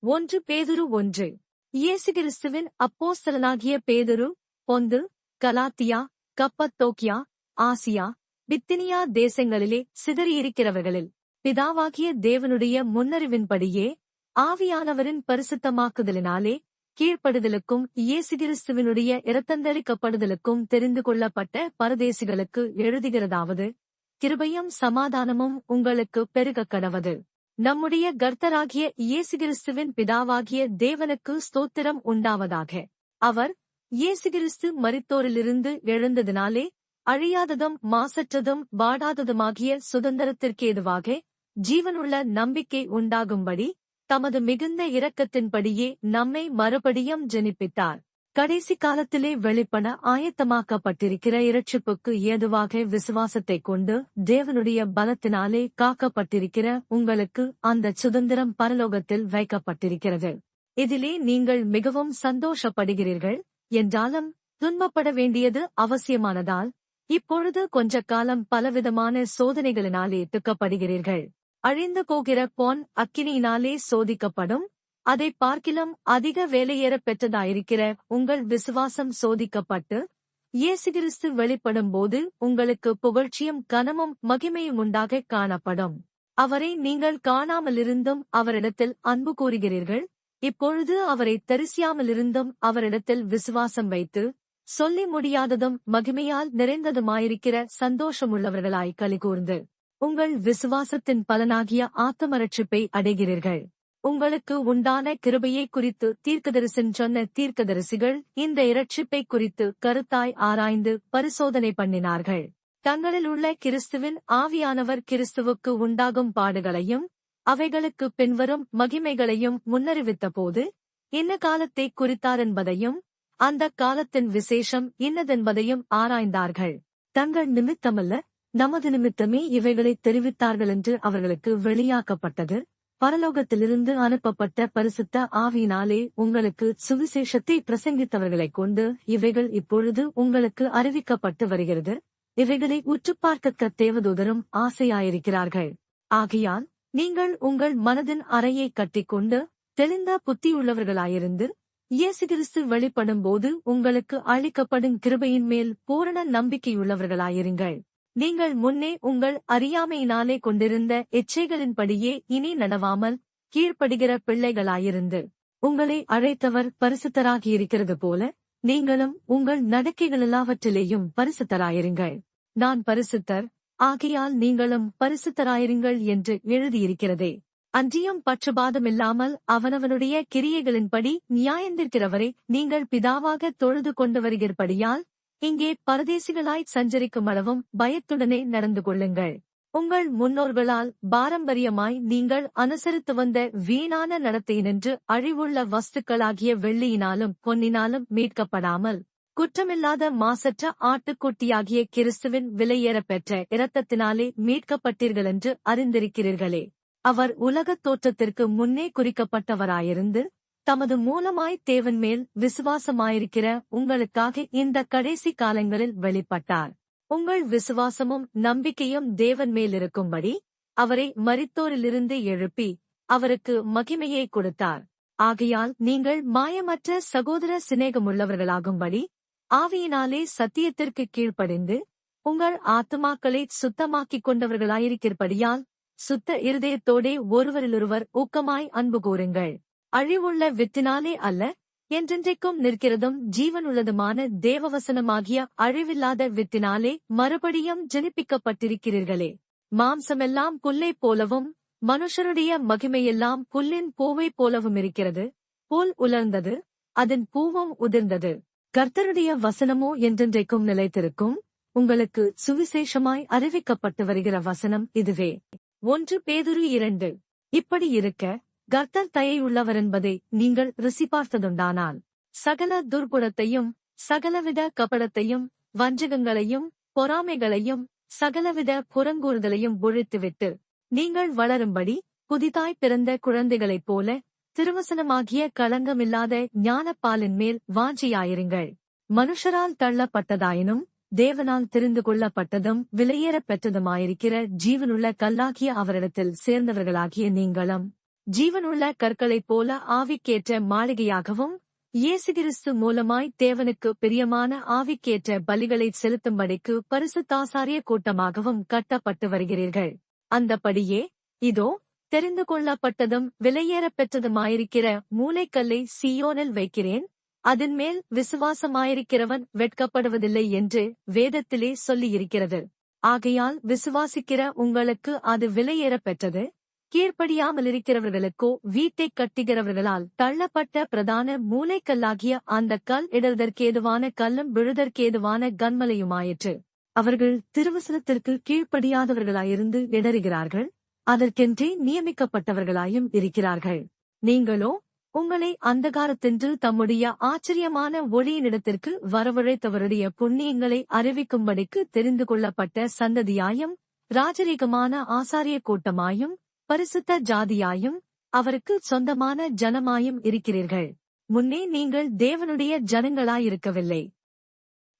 1 பேதுரு 1. இயேசு கிறிஸ்துவின் அப்போஸ்தலனாகிய பேதுரு, பொந்து, கலாத்தியா, கப்பத்தோக்கியா, ஆசியா, பித்தினியா தேசங்களிலே சிதறியிருக்கிறவர்களில், பிதாவாகிய தேவனுடைய முன்னறிவின்படியே, ஆவியானவரின் பரிசுத்தமாக்குதலினாலே, கீழ்ப்படுதலுக்கும் இயேசு கிறிஸ்துவினுடைய இரத்தந்தளிக்கப்படுதலுக்கும் தெரிந்து கொள்ளப்பட்ட பரதேசிகளுக்கு எழுதுகிறதாவது, கிருபையும் சமாதானமும் உங்களுக்கு பெருகக் கடவது. நம்முடைய கர்த்தராகிய இயேசு கிறிஸ்துவின் பிதாவாகிய தேவனுக்கு ஸ்தோத்திரம் உண்டாவதாக. அவர், இயேசு கிறிஸ்து மரித்தோரிலிருந்து எழுந்ததினாலே, அழியாததும் மாசற்றதும் வாடாததுமாகிய சுதந்திரத்திற்கேதுவாக, ஜீவனுள்ள நம்பிக்கை உண்டாகும்படி, தமது மிகுந்த இரக்கத்தின்படியே நம்மை மறுபடியும் ஜெனிப்பித்தார். கடைசி காலத்திலே வெளிப்பட ஆயத்தமாக்கப்பட்டிருக்கிற இரட்சிப்புக்கு ஏதுவாக விசுவாசத்தைக் கொண்டு தேவனுடைய பலத்தினாலே காக்கப்பட்டிருக்கிற உங்களுக்கு அந்த சுதந்திரம் பரலோகத்தில் வைக்கப்பட்டிருக்கிறது. இதிலே நீங்கள் மிகவும் சந்தோஷப்படுகிறீர்கள் என்றாலும் துன்பப்பட வேண்டியது அவசியமானதால் இப்பொழுது கொஞ்ச காலம் பலவிதமான சோதனைகளினாலே துக்கப்படுகிறீர்கள். அழிந்து போகிற பொன் அக்கினியினாலே சோதிக்கப்படும், அதை பார்க்கிலும் அதிக வேலையேற பெற்றதாயிருக்கிற உங்கள் விசுவாசம் சோதிக்கப்பட்டு, இயேசு கிறிஸ்து வெளிப்படும் போது உங்களுக்கு புகழ்ச்சியும் கனமும் மகிமையும் உண்டாக காணப்படும். அவரை நீங்கள் காணாமலிருந்தும் அவரிடத்தில் அன்பு கூறுகிறீர்கள். இப்பொழுது அவரை தரிசியாமலிருந்தும் அவரிடத்தில் விசுவாசம் வைத்து, சொல்லி முடியாததும் மகிமையால் நிறைந்ததுமாயிருக்கிற சந்தோஷமுள்ளவர்களாய் களிகூர்ந்து, உங்கள் விசுவாசத்தின் பலனாகிய ஆத்துமரட்சிப்பை அடைகிறீர்கள். உங்களுக்கு உண்டான கிருபையை குறித்து தீர்க்கதரிசன் சொன்ன தீர்க்கதரிசிகள் இந்த இரட்சிப்பை குறித்து கருத்தாய் ஆராய்ந்து பரிசோதனை பண்ணினார்கள். தங்களில் உள்ள கிறிஸ்துவின் ஆவியானவர் கிறிஸ்துவுக்கு உண்டாகும் பாடுகளையும் அவைகளுக்கு பின்வரும் மகிமைகளையும் முன்னறிவித்தபோது இன்ன காலத்தை குறித்தாரென்பதையும் அந்த காலத்தின் விசேஷம் இன்னதென்பதையும் ஆராய்ந்தார்கள். தங்கள் நிமித்தமல்ல, நமது நிமித்தமே இவைகளை தெரிவித்தார்களென்று அவர்களுக்கு வெளியாக்கப்பட்டது. பரலோகத்திலிருந்து அனுப்பப்பட்ட பரிசுத்த ஆவியினாலே உங்களுக்கு சுவிசேஷத்தை பிரசங்கித்தவர்களைக் கொண்டு இவைகள் இப்பொழுது உங்களுக்கு அறிவிக்கப்பட்டு வருகிறது. இவைகளை உற்றுப்பார்க்க தேவதூதரும் ஆசையாயிருக்கிறார்கள். ஆகையால் நீங்கள் உங்கள் மனதின் அறையை கட்டிக்கொண்டு தெளிந்த புத்தியுள்ளவர்களாயிருந்து, இயேசு கிறிஸ்து வெளிப்படும் போது உங்களுக்கு அளிக்கப்படும் கிருபையின் மேல் பூரண நம்பிக்கையுள்ளவர்களாயிருங்கள். நீங்கள் முன்னே உங்கள் அறியாமையினாலே கொண்டிருந்த இச்சைகளின்படியே இனி நடவாமல் கீழ்ப்படுகிற பிள்ளைகளாயிருந்து, உங்களை அழைத்தவர் பரிசுத்தராகியிருக்கிறது போல நீங்களும் உங்கள் நடக்கைகளெல்லாவற்றிலேயும் பரிசுத்தராயிருங்கள். நான் பரிசுத்தர், ஆகையால் நீங்களும் பரிசுத்தராயிருங்கள் என்று எழுதியிருக்கிறதே. அன்றியும் பட்சபாதமில்லாமல் அவனவனுடைய கிரியைகளின்படி நியாயந்திருக்கிறவரை நீங்கள் பிதாவாக தொழுது கொண்டு வருகிறபடியால் இங்கே பரதேசிகளாய் சஞ்சரிக்கும் அளவும் பயத்துடனே நடந்து கொள்ளுங்கள். உங்கள் முன்னோர்களால் பாரம்பரியமாய் நீங்கள் அனுசரித்து வந்த வீணான நடத்தையினின்று அழிவுள்ள வஸ்துக்களாகிய வெள்ளியினாலும் பொன்னினாலும் மீட்கப்படாமல், குற்றமில்லாத மாசற்ற ஆட்டுக்குட்டியாகிய கிறிஸ்துவின் விலையேறப் பெற்ற இரத்தத்தினாலே மீட்கப்பட்டீர்களென்று அறிந்திருக்கிறீர்களே. அவர் உலகத் தோற்றத்திற்கு முன்னே குறிக்கப்பட்டவராயிருந்து, தமது மூலமாய் தேவன் மேல் விசுவாசமாயிருக்கிற உங்களுக்காக இந்த கடைசி காலங்களில் வெளிப்பட்டார். உங்கள் விசுவாசமும் நம்பிக்கையும் தேவன் மேலிருக்கும்படி அவரை மரித்தோரிலிருந்து எழுப்பி அவருக்கு மகிமையை கொடுத்தார். ஆகையால் நீங்கள் மாயமற்ற சகோதர சிநேகமுள்ளவர்களாகும்படி ஆவியினாலே சத்தியத்திற்கு கீழ்ப்படிந்து உங்கள் ஆத்துமாக்களை சுத்தமாக்கிக் கொண்டவர்களாயிருக்கிறபடியால் சுத்த இருதயத்தோடே ஒருவரிலொருவர் ஊக்கமாய் அன்பு கூறுங்கள். அழிவுள்ள வித்தினாலே அல்ல, என்றென்றைக்கும் நிற்கிறதும் ஜீவனுள்ளதுமான தேவவசனமாகிய அழிவில்லாத வித்தினாலே மறுபடியும் ஜெனிப்பிக்கப்பட்டிருக்கிறீர்களே. மாம்சமெல்லாம் புல்லை போலவும் மனுஷருடைய மகிமையெல்லாம் புல்லின் பூவை போலவும் இருக்கிறது. புல் உலர்ந்தது, அதன் பூவும் உதிர்ந்தது. கர்த்தருடைய வசனமோ என்றென்றைக்கும் நிலைத்திருக்கும். உங்களுக்கு சுவிசேஷமாய் அறிவிக்கப்பட்டு வருகிற வசனம் இதுவே. 1 பேதுரு 2. இப்படி இருக்க கர்த்தர் தயையுள்ளவரென்பதை நீங்கள் ருசி பார்த்ததுண்டானால், சகல துர்குணத்தையும் சகலவித கபடத்தையும் வஞ்சகங்களையும் பொறாமைகளையும் சகலவித புறங்கூறுதலையும் ஒழித்துவிட்டு, நீங்கள் வளரும்படி புதிதாய் பிறந்த குழந்தைகளைப் போல திருவசனமாகிய களங்கமில்லாத ஞானப்பாலின் மேல் வாஞ்சியாயிருங்கள். மனுஷரால் தள்ளப்பட்டதாயினும் தேவனால் தெரிந்து கொள்ளப்பட்டதும் விலையேறப் பெற்றதுமாயிருக்கிற ஜீவனுள்ள கல்லாகிய அவரிடத்தில் சேர்ந்தவர்களாகிய நீங்களும் ஜீவனுள்ள கற்களைப் போல ஆவிக்கேற்ற மாளிகையாகவும், இயேசு கிறிஸ்து மூலமாய் தேவனுக்கு பிரியமான ஆவிக்கேற்ற பலிகளை செலுத்தும்படிக்கு பரிசுத்தாசாரிய கூட்டமாகவும் கட்டப்பட்டு வருகிறீர்கள். அந்தப்படியே, இதோ, தெரிந்து கொள்ளப்பட்டதும் விலையேறப் பெற்றதுமாயிருக்கிற மூலைக்கல்லை சீயோனில் வைக்கிறேன், அதின்மேல் விசுவாசமாயிருக்கிறவன் வெட்கப்படுவதில்லை என்று வேதத்திலே சொல்லியிருக்கிறது. ஆகையால் விசுவாசிக்கிற உங்களுக்கு அது விலையேறப் பெற்றது. கீழ்ப்படியாமலிருக்கிறவர்களுக்கோ வீட்டைக் கட்டுகிறவர்களால் தள்ளப்பட்ட பிரதான மூலைக்கல்லாகிய அந்தக் கல் இடறுதற்கேதுவான கல்லும் விழுதற்கேதுவான கன்மலையுமாயிற்று. அவர்கள் திருவசனத்திற்கு கீழ்ப்படியாதவர்களாயிருந்து இடறுகிறார்கள், அதற்கென்றே நியமிக்கப்பட்டவர்களாயும் இருக்கிறார்கள். நீங்களோ உங்களை அந்தகாரத்தின்று தம்முடைய ஆச்சரியமான ஒளியினிடத்திற்கு வரவழைத்தவருடைய புண்ணியங்களை அறிவிக்கும்படிக்கு தெரிந்து கொள்ளப்பட்ட சந்ததியாயும், ராஜரீகமான ஆசாரிய கூட்டமாயும், பரிசுத்த ஜாதியாயும், அவருக்கு சொந்தமான ஜனமாயும் இருக்கிறீர்கள். முன்னே நீங்கள் தேவனுடைய ஜனங்களாயிருக்கவில்லை,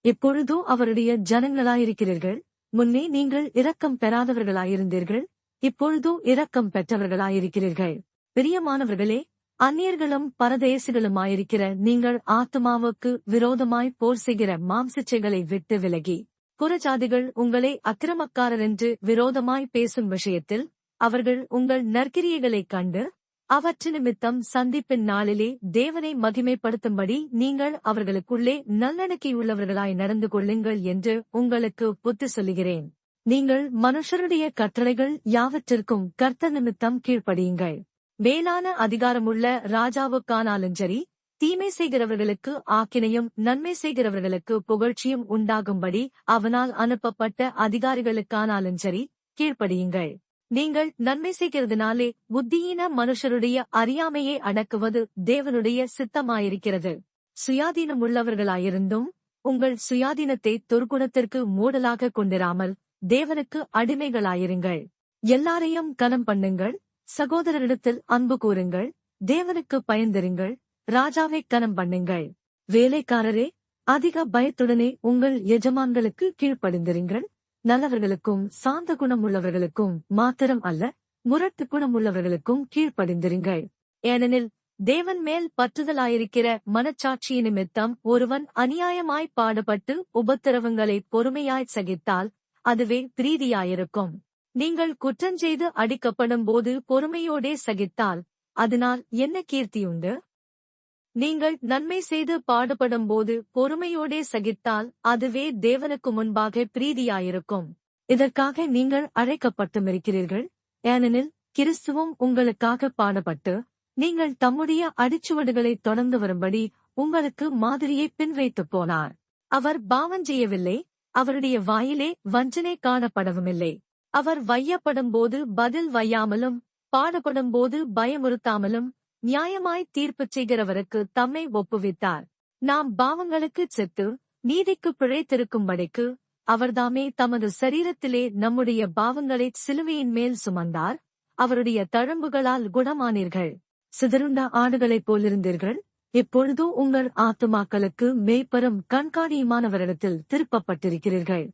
இப்பொழுதோ அவருடைய ஜனங்களாயிருக்கிறீர்கள். முன்னே நீங்கள் இரக்கம் பெறாதவர்களாயிருந்தீர்கள், இப்பொழுதோ இரக்கம் பெற்றவர்களாயிருக்கிறீர்கள். பிரியமானவர்களே, அந்நியர்களும் பரதேசிகளுமாயிருக்கிற நீங்கள் ஆத்துமாவுக்கு விரோதமாய் போர் செய்கிற மாம்சச்சைகளை விட்டு விலகி, புறஜாதிகள் உங்களை அக்கிரமக்காரரென்று விரோதமாய் பேசும் விஷயத்தில் அவர்கள் உங்கள் நற்கிரியைகளைக் கண்டு அவற்றினிமித்தம் சந்திப்பின் நாளிலே தேவனை மகிமைப்படுத்தும்படி நீங்கள் அவர்களுக்குள்ளே நல்லடக்கியுள்ளவர்களாய் நடந்து கொள்ளுங்கள் என்று உங்களுக்கு புத்தி சொல்லுகிறேன். நீங்கள் மனுஷருடைய கட்டளைகள் யாவற்றிற்கும் கர்த்தர் நிமித்தம் கீழ்ப்படியுங்கள். மேலான அதிகாரமுள்ள ராஜாவுக்கானாலும் சரி, தீமை செய்கிறவர்களுக்கு ஆக்கினையும் நன்மை செய்கிறவர்களுக்கு புகழ்ச்சியும் உண்டாகும்படி அவனால் அனுப்பப்பட்ட அதிகாரிகளுக்கானாலும் சரி, கீழ்ப்படியுங்கள். நீங்கள் நன்மை செய்கிறதுனாலே புத்தியீன மனுஷருடைய அறியாமையை அடக்குவது தேவனுடைய சித்தமாயிருக்கிறது. சுயாதீனமுள்ளவர்களாயிருந்தும் உங்கள் சுயாதீனத்தை துர்க்குணத்திற்கு மூடலாக கொண்டிராமல் தேவனுக்கு அடிமைகளாயிருங்கள். எல்லாரையும் கனம் பண்ணுங்கள், சகோதரரிடத்தில் அன்பு கூறுங்கள், தேவனுக்கு பயந்திருங்கள், ராஜாவை கனம் பண்ணுங்கள். வேலைக்காரரே, அதிக பயத்துடனே உங்கள் எஜமான்களுக்கு கீழ்ப்படிந்திருங்கள். நல்லவர்களுக்கும் சாந்த குணமுள்ளவர்களுக்கும் மாத்திரம் அல்ல, முரட்டு குணமுள்ளவர்களுக்கும் கீழ்ப்படிந்திருங்கள். ஏனெனில் தேவன் மேல் பற்றுதலாயிருக்கிற மனச்சாட்சி நிமித்தம் ஒருவன் அநியாயமாய் பாடுபட்டு உபத்திரவங்களை பொறுமையாய் சகித்தால் அதுவே பிரீதியாயிருக்கும். நீங்கள் குற்றஞ்செய்து அடிக்கப்படும் போது பொறுமையோடே சகித்தால் அதனால் என்ன கீர்த்தியுண்டு? நீங்கள் நன்மை செய்து பாடுபடும் போது பொறுமையோடே சகித்தால் அதுவே தேவனுக்கு முன்பாக பிரீதியாயிருக்கும். இதற்காக நீங்கள் அழைக்கப்பட்டுமிருக்கிறீர்கள். ஏனெனில் கிறிஸ்துவும் உங்களுக்காக பாடுபட்டு நீங்கள் தம்முடைய அடிச்சுவடுகளை தொடர்ந்து வரும்படி உங்களுக்கு மாதிரியை பின்வைத்துப் போனார். அவர் பாவஞ்செய்யவில்லை, அவருடைய வாயிலே வஞ்சனை காணப்படவுமில்லை. அவர் வையப்படும் போது பதில் வையாமலும் பாடுபடும் போது பயமுறுத்தாமலும் நியாயமாய் தீர்ப்புச் செய்கிறவருக்கு தம்மை ஒப்புவித்தார். நாம் பாவங்களுக்குச் செத்து நீதிக்குப் பிழைத்திருக்கும்படிக்கு அவர்தாமே தமது சரீரத்திலே நம்முடைய பாவங்களைச் சிலுவையின் மேல் சுமந்தார். அவருடைய தழும்புகளால் குணமானீர்கள். சிதறுண்ட ஆடுகளைப் போலிருந்தீர்கள், இப்பொழுதோ உங்கள் ஆத்துமாக்களுக்கு மேய்ப்பரும் கண்காணியுமானவரிடத்தில் திருப்பப்பட்டிருக்கிறீர்கள்.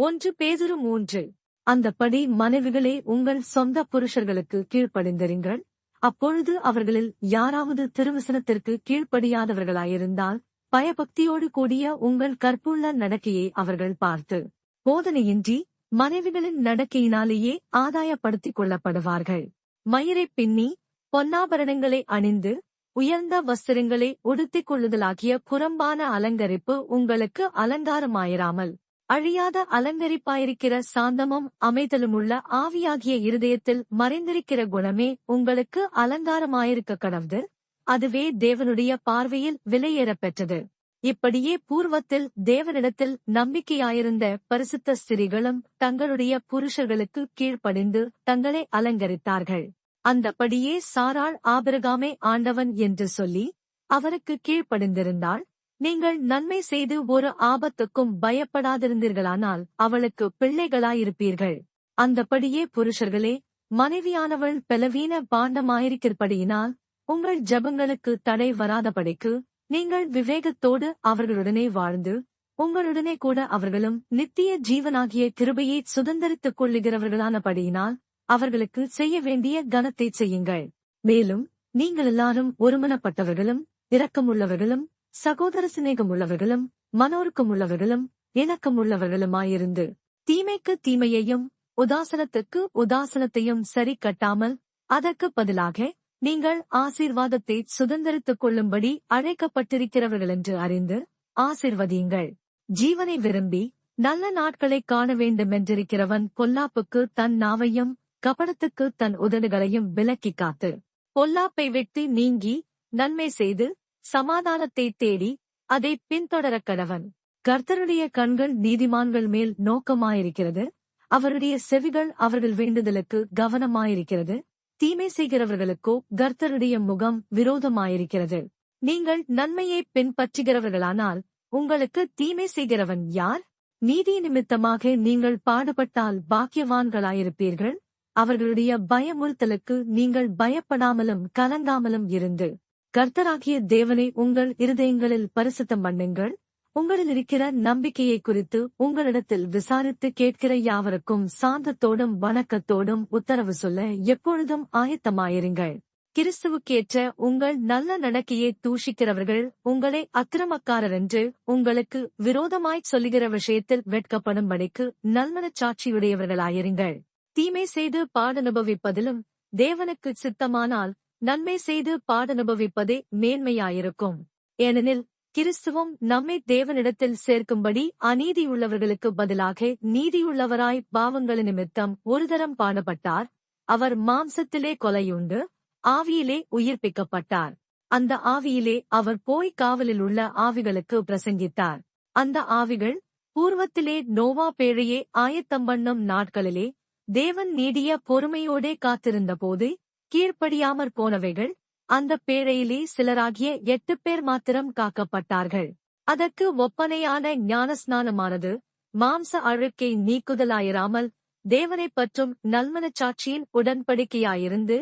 1 பேதுரு 3. அந்தப்படி மனைவிகளே, உங்கள் சொந்த புருஷர்களுக்கு கீழ்ப்படிந்திருங்கள். அப்பொழுது அவர்களில் யாராவது திருவசனத்திற்கு கீழ்ப்படியாதவர்களாயிருந்தால் பயபக்தியோடு கூடிய உங்கள் கற்புள்ள நடக்கையை அவர்கள் பார்த்து போதனையின்றி மனைவிகளின் நடக்கையினாலேயே ஆதாயப்படுத்திக் கொள்ளப்படுவார்கள். மயிரைப் பின்னி பொன்னாபரணங்களை அணிந்து உயர்ந்த வஸ்திரங்களை உடுத்திக் கொள்ளுதலாகிய புறம்பான அலங்கரிப்பு உங்களுக்கு அலங்காரமாயிராமல் அழியாத அலங்கரிப்பாயிருக்கிற சாந்தமும் அமைதலுமுள்ள ஆவியாகிய இருதயத்தில் மறைந்திருக்கிற குணமே உங்களுக்கு அலங்காரமாயிருக்க கடவுது. அதுவே தேவனுடைய பார்வையில் விலையேறப் பெற்றது. இப்படியே பூர்வத்தில் தேவனிடத்தில் நம்பிக்கையாயிருந்த பரிசுத்த ஸ்திரீகளும் தங்களுடைய புருஷர்களுக்கு கீழ்ப்படிந்து தங்களை அலங்கரித்தார்கள். அந்தப்படியே சாராள் ஆபிரகாமை ஆண்டவன் என்று சொல்லி அவருக்கு கீழ்ப்படிந்திருந்தாள். நீங்கள் நன்மை செய்து ஒரு ஆபத்துக்கும் பயப்படாதிருந்தீர்களானால் அவளுக்கு பிள்ளைகளாயிருப்பீர்கள். அந்தப்படியே புருஷர்களே, மனைவியானவள் பலவீன பாண்டமாயிருக்கிறபடியினால் உங்கள் ஜெபங்களுக்கு தடை வராதபடிக்கு நீங்கள் விவேகத்தோடு அவர்களுடனே வாழ்ந்து உங்களுடனே கூட அவர்களும் நித்திய ஜீவனாகிய கிருபையை சுதந்தரித்துக் கொள்ளுகிறவர்களானபடியினால் அவர்களுக்கு செய்ய வேண்டிய கனத்தைச் செய்யுங்கள். மேலும் நீங்கள் எல்லாரும் ஒருமனப்பட்டவர்களும் இரக்கமுள்ளவர்களும் சகோதர சிநேகமுள்ளவர்களும் மனோருக்கமுள்ளவர்களும் இணக்கமுள்ளவர்களுமாயிருந்து தீமைக்கு தீமையையும் உதாசனத்துக்கு உதாசனத்தையும் சரி கட்டாமல் அதற்கு பதிலாக நீங்கள் ஆசீர்வாதத்தை சுதந்திரித்துக் கொள்ளும்படி அழைக்கப்பட்டிருக்கிறவர்களென்று அறிந்து ஆசீர்வதியுங்கள். ஜீவனை விரும்பி நல்ல நாட்களைக் காண வேண்டுமென்றிருக்கிறவன் பொல்லாப்புக்கு தன் நாவையும் கபடத்துக்கு தன் உதடுகளையும் விலக்கிக் காத்து பொல்லாப்பை விட்டு நீங்கி நன்மை செய்து சமாதானத்தை தேடி அதை பின்தொடரக் கடவன். கர்த்தருடைய கண்கள் நீதிமான்கள் மேல் நோக்கமாயிருக்கிறது, அவருடைய செவிகள் அவர்கள் வேண்டுதலுக்கு கவனமாயிருக்கிறது. தீமை செய்கிறவர்களுக்கோ கர்த்தருடைய முகம் விரோதமாயிருக்கிறது. நீங்கள் நன்மையை பின்பற்றுகிறவர்களானால் உங்களுக்கு தீமை செய்கிறவன் யார்? நீதி நிமித்தமாக நீங்கள் பாடுபட்டால் பாக்கியவான்களாயிருப்பீர்கள். அவர்களுடைய பயமுறுத்தலுக்கு நீங்கள் பயப்படாமலும் கலங்காமலும் இருந்து கர்த்தராகிய தேவனை உங்கள் இருதயங்களில் பரிசுத்தம் பண்ணுங்கள். உங்களில் இருக்கிற நம்பிக்கையை குறித்து உங்களிடத்தில் விசாரித்து கேட்கிற யாவருக்கும் சாந்தத்தோடும் வணக்கத்தோடும் உத்தரவு சொல்ல எப்பொழுதும் ஆயத்தமாயிருங்கள். கிறிஸ்துவுக்கேற்ற உங்கள் நல்ல நடக்கையை தூஷிக்கிறவர்கள் உங்களை அக்கிரமக்காரரென்று உங்களுக்கு விரோதமாய்ச் சொல்லுகிற விஷயத்தில் வெட்கப்படும்படிக்கு நல்மனச்சாட்சியுடையவர்களாயிருங்கள். தீமை செய்து பாடனுபவிப்பதிலும் தேவனுக்கு சித்தமானால் நன்மை செய்து பாடனுபவிப்பதே மேன்மையாயிருக்கும். ஏனெனில் கிறிஸ்துவும் நம்மை தேவனிடத்தில் சேர்க்கும்படி அநீதியுள்ளவர்களுக்கு பதிலாக நீதியுள்ளவராய் பாவங்கள் நிமித்தம் ஒரு தரம் பாடப்பட்டார். அவர் மாம்சத்திலே கொலையுண்டு ஆவியிலே உயிர்ப்பிக்கப்பட்டார். அந்த ஆவியிலே அவர் போய் காவலில் உள்ள ஆவிகளுக்கு பிரசங்கித்தார். அந்த ஆவிகள் பூர்வத்திலே நோவா பேழையே ஆயத்தம் பண்ணும் நாட்களிலே தேவன் நீடிய பொறுமையோடே காத்திருந்தபோது கீழ்ப்படியாமற் போனவைகள். அந்த பேழையிலே சிலராகிய 8 பேர் மாத்திரம் காக்கப்பட்டார்கள். அதற்கு ஒப்பனையான ஞானஸ்நானமானது மாம்ச அழுக்கை நீக்குதலாயிராமல் தேவனைப் பற்றும் நல்மனச்சாட்சியின் உடன்படிக்கையாயிருந்து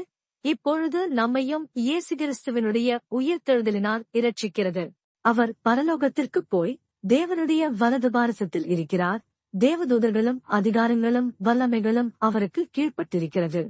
இப்பொழுது நம்மையும் இயேசு கிறிஸ்துவினுடைய உயிர்த்தெழுதலினால் இரட்சிக்கிறது. அவர் பரலோகத்திற்குப் போய் தேவனுடைய வலது பாரசத்தில் இருக்கிறார். தேவதூதர்களும் அதிகாரங்களும் வல்லமைகளும் அவருக்கு கீழ்ப்பட்டிருக்கிறது.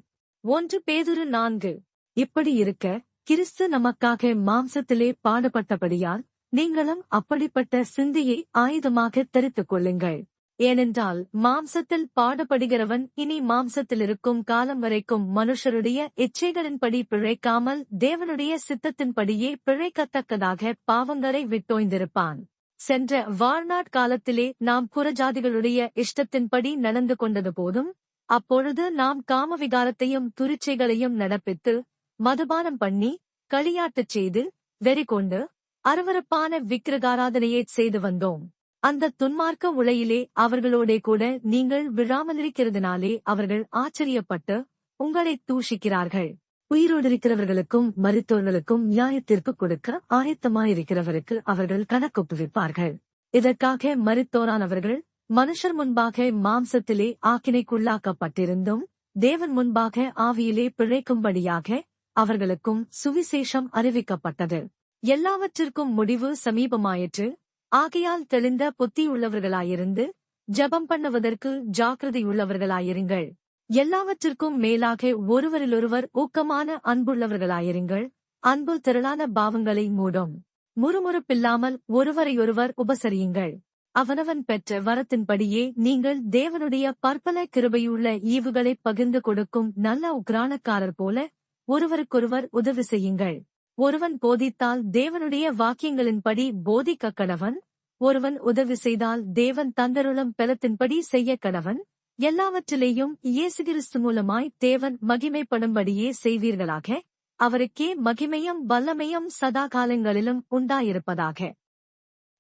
1 பேதுரு 4. இப்படி இருக்க கிறிஸ்து நமக்காக மாம்சத்திலே பாடுபட்டபடியால் நீங்களும் அப்படிப்பட்ட சிந்தையை ஆயுதமாக தரித்துக் கொள்ளுங்கள். ஏனென்றால் மாம்சத்தில் பாடுபடுகிறவன் இனி மாம்சத்தில் இருக்கும் காலம் வரைக்கும் மனுஷருடைய இச்சைகளின்படி பிழைக்காமல் தேவனுடைய சித்தத்தின்படியே பிழைக்கத்தக்கதாக பாவங்களை விட்டோய்ந்திருப்பான். சென்ற வாழ்நாட்காலத்திலே நாம் புறஜாதிகளுடைய இஷ்டத்தின்படி நடந்து கொண்டது போதும், அப்பொழுது நாம் காமவிகாரத்தையும் துரிச்சைகளையும் நடப்பித்து மதுபானம் பண்ணி களியாட்டுச் செய்து வெறிகொண்டு அருவருப்பான விக்கிரகாராதனையைச் செய்து வந்தோம். அந்த துன்மார்க்க உளையிலே அவர்களோடே கூட நீங்கள் விழாமலிருக்கிறதுனாலே அவர்கள் ஆச்சரியப்பட்டு உங்களைத் தூஷிக்கிறார்கள். உயிரோடிருக்கிறவர்களுக்கும் மரித்தோர்களுக்கும் நியாயத்தீர்ப்பு கொடுக்க ஆயத்தமாயிருக்கிறவருக்கு அவர்கள் கணக்கொப்புவிப்பார்கள். இதற்காக மரித்தோரானவர்கள் மனுஷர் முன்பாக மாம்சத்திலே ஆக்கினைக்குள்ளாக்கப்பட்டிருந்தும் தேவன் முன்பாக ஆவியிலே பிழைக்கும்படியாக அவர்களுக்கும் சுவிசேஷம் அறிவிக்கப்பட்டது. எல்லாவற்றிற்கும் முடிவு சமீபமாயிற்று. ஆகையால் தெளிந்த புத்தியுள்ளவர்களாயிருந்து ஜெபம் பண்ணுவதற்கு ஜாக்கிரதையுள்ளவர்களாயிருங்கள். எல்லாவற்றிற்கும் மேலாக ஒருவரிலொருவர் ஊக்கமான அன்புள்ளவர்களாயிருங்கள். அன்பு திரளான பாவங்களை மூடும். முறுமுறுப்பில்லாமல் ஒருவரையொருவர் உபசரியுங்கள். அவனவன் பெற்ற வரத்தின்படியே நீங்கள் தேவனுடைய பற்பல கிருபையுள்ள ஈவுகளைப் பகிர்ந்து கொடுக்கும் நல்ல உக்ரானக்காரர் போல ஒருவருக்கொருவர் உதவி செய்யுங்கள். ஒருவன் போதித்தால் தேவனுடைய வாக்கியங்களின்படி போதிக்க கடவன். ஒருவன் உதவி செய்தால் தேவன் தந்தருளும் பலத்தின்படி செய்ய கடவன். எல்லாவற்றிலேயும் இயேசு கிறிஸ்து மூலமாய் தேவன் மகிமைப்படும்படியே செய்வீர்களாக. அவருக்கே மகிமையும் வல்லமையும் சதா காலங்களிலும் உண்டாயிருப்பதாக.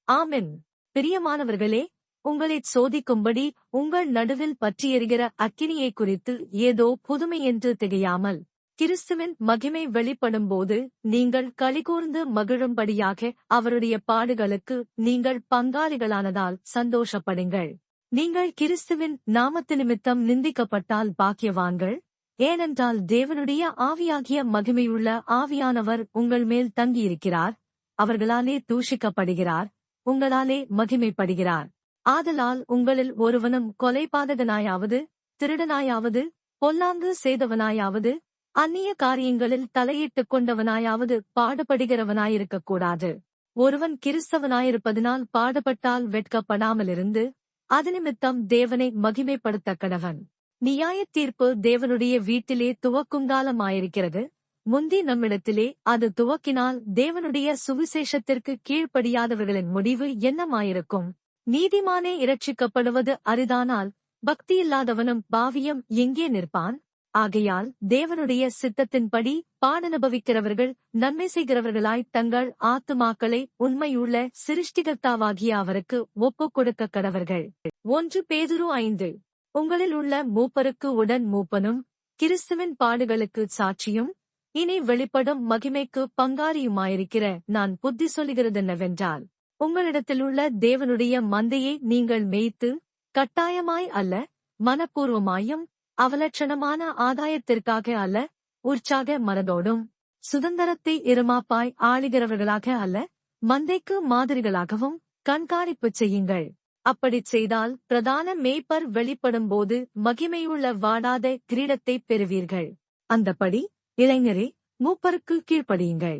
ஆமென். பிரியமானவர்களே, உங்களைச் சோதிக்கும்படி உங்கள் நடுவில் பற்றியெரிகிற அக்கினியை குறித்து ஏதோ புதுமை என்று திகையாமல் கிறிஸ்துவின் மகிமை வெளிப்படும்போது நீங்கள் களிகூர்ந்து மகிழும்படியாக அவருடைய பாடுகளுக்கு நீங்கள் பங்காளிகளானதால் சந்தோஷப்படுங்கள். நீங்கள் கிறிஸ்துவின் நாமத்து நிமித்தம் நிந்திக்கப்பட்டால் பாக்கியவான்கள். ஏனென்றால் தேவனுடைய ஆவியாகிய மகிமையுள்ள ஆவியானவர் உங்கள் மேல் தங்கியிருக்கிறார். அவர்களாலே தூஷிக்கப்படுகிறார், உங்களாலே மகிமைப்படுகிறார். ஆதலால் உங்களில் ஒருவனும் கொலைபாதகனாயாவது திருடனாயாவது பொல்லாங்கு செய்தவனாயாவது அந்நிய காரியங்களில் தலையிட்டுக் கொண்டவனாயாவது பாடுபடுகிறவனாயிருக்கக்கூடாது. ஒருவன் கிறிஸ்தவனாயிருப்பதினால் பாடுபட்டால் வெட்கப்படாமலிருந்து அது நிமித்தம் தேவனை மகிமைப்படுத்தக் கடவன். நியாயத் தீர்ப்பு தேவனுடைய வீட்டிலே துவக்குங்காலமாயிருக்கிறது. முந்தி நம்மிடத்திலே அது துவக்கினால் தேவனுடைய சுவிசேஷத்திற்கு கீழ்ப்படியாதவர்களின் முடிவு என்னமாயிருக்கும்? நீதிமானே இரட்சிக்கப்படுவது அரிதானால் பக்தியில்லாதவனும் பாவியும் எங்கே நிற்பான்? ஆகையால் தேவனுடைய சித்தத்தின்படி பாடனுபவிக்கிறவர்கள் நன்மை செய்கிறவர்களாய் தங்கள் ஆத்துமாக்களை உண்மையுள்ள சிருஷ்டிகர்த்தாவாகிய அவருக்கு ஒப்புக் கொடுக்க கடவர்கள். 1 பேதுரு 5. உங்களில் உள்ள மூப்பருக்கு உடன் மூப்பனும் கிறிஸ்துவின் பாடுகளுக்கு சாட்சியும் இனி வெளிப்படும் மகிமைக்கு பங்காளியுமாயிருக்கிற நான் புத்தி சொல்லுகிறதென்னவென்றால், உங்களிடத்திலுள்ள தேவனுடைய மந்தையை நீங்கள் மேய்த்து கட்டாயமாய் அல்ல, மனப்பூர்வமாயும் அவலட்சணமான ஆதாயத்திற்காக அல்ல, உற்சாக மனதோடும் சுதந்திரத்தை இருமாப்பாய் ஆளுகிறவர்களாக அல்ல, மந்தைக்கு மாதிரிகளாகவும் கண்காணிப்புச் செய்யுங்கள். அப்படிச் செய்தால் பிரதான மேய்ப்பர் வெளிப்படும்போது மகிமையுள்ள வாடாத கிரீடத்தைப் பெறுவீர்கள். அந்தப்படி இளைஞரே, மூப்பருக்கு கீழ்ப்படியுங்கள்.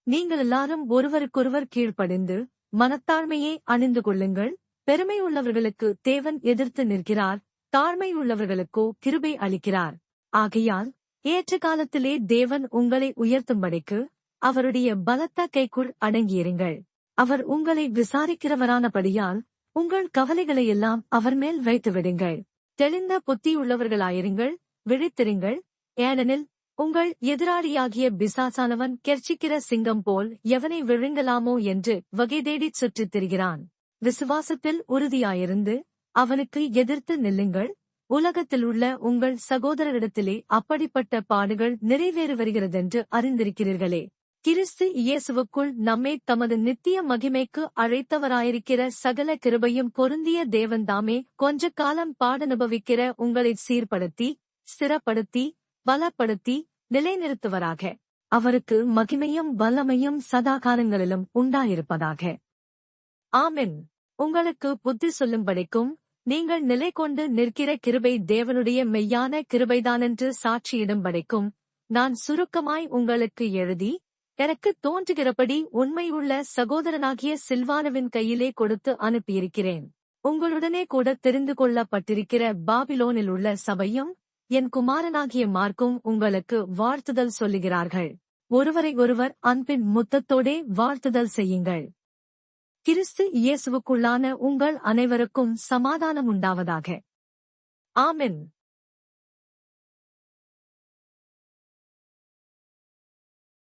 நீங்கள் எல்லாரும் ஒருவருக்கொருவர் கீழ்ப்படிந்து மனத்தாழ்மையை அணிந்து கொள்ளுங்கள். பெருமையுள்ளவர்களுக்கு தேவன் எதிர்த்து நிற்கிறார், தாழ்மையுள்ளவர்களுக்கோ கிருபை அளிக்கிறார். ஆகையால் ஏற்ற காலத்திலே தேவன் உங்களை உயர்த்தும்படிக்கு அவருடைய பலத்த கைக்குள் அடங்கியிருங்கள். அவர் உங்களை விசாரிக்கிறவரானபடியால் உங்கள் கவலைகளையெல்லாம் அவர் மேல் வைத்துவிடுங்கள். தெளிந்த புத்தியுள்ளவர்களாயிருங்கள், விழித்திருங்கள். ஏனெனில் உங்கள் எதிராளியாகிய பிசாசானவன் கெர்ச்சிக்கிற சிங்கம் போல் எவனை விழுங்கலாமோ என்று வகை தேடிச் சுற்றித் திரிகிறான். விசுவாசத்தில் உறுதியாயிருந்து அவனுக்கு எதிர்த்து நில்லுங்கள். உலகத்திலுள்ள உங்கள் சகோதரரிடத்திலே அப்படிப்பட்ட பாடுகள் நிறைவேறி வருகிறதென்று அறிந்திருக்கிறீர்களே. கிறிஸ்து இயேசுவுக்குள் நம்மை தமது நித்திய மகிமைக்கு அழைத்தவராயிருக்கிற சகல கிருபையும் பொருந்திய தேவன்தாமே கொஞ்ச காலம் பாடனுபவிக்கிற உங்களைச் சீர்படுத்தி ஸ்திரப்படுத்தி பலப்படுத்தி நிலைநிறுத்துவராக. அவருக்கு மகிமையும் வல்லமையும் சதாகாலங்களிலும் உண்டாயிருப்பதாக. ஆமென். உங்களுக்கு புத்தி சொல்லும்படிக்கும் நீங்கள் நிலை கொண்டு நிற்கிற கிருபை தேவனுடைய மெய்யான கிருபைதானென்று சாட்சியிடும்படிக்கும் நான் சுருக்கமாய் உங்களுக்கு எழுதி எனக்கு தோன்றுகிறபடி உண்மையுள்ள சகோதரனாகிய சில்வானுவின் கையிலே கொடுத்து அனுப்பியிருக்கிறேன். உங்களுடனே கூட தெரிந்து கொள்ளப்பட்டிருக்கிற பாபிலோனில் உள்ள சபையும் என் குமாரனாகிய மார்க்கும் உங்களுக்கு வாழ்த்துதல் சொல்லுகிறார்கள். ஒருவரை ஒருவர் அன்பின் முத்தத்தோடே வாழ்த்துதல் செய்யுங்கள். கிறிஸ்து இயேசுவுக்குள்ளான உங்கள் அனைவருக்கும் சமாதானம் உண்டாவதாக. ஆமென்.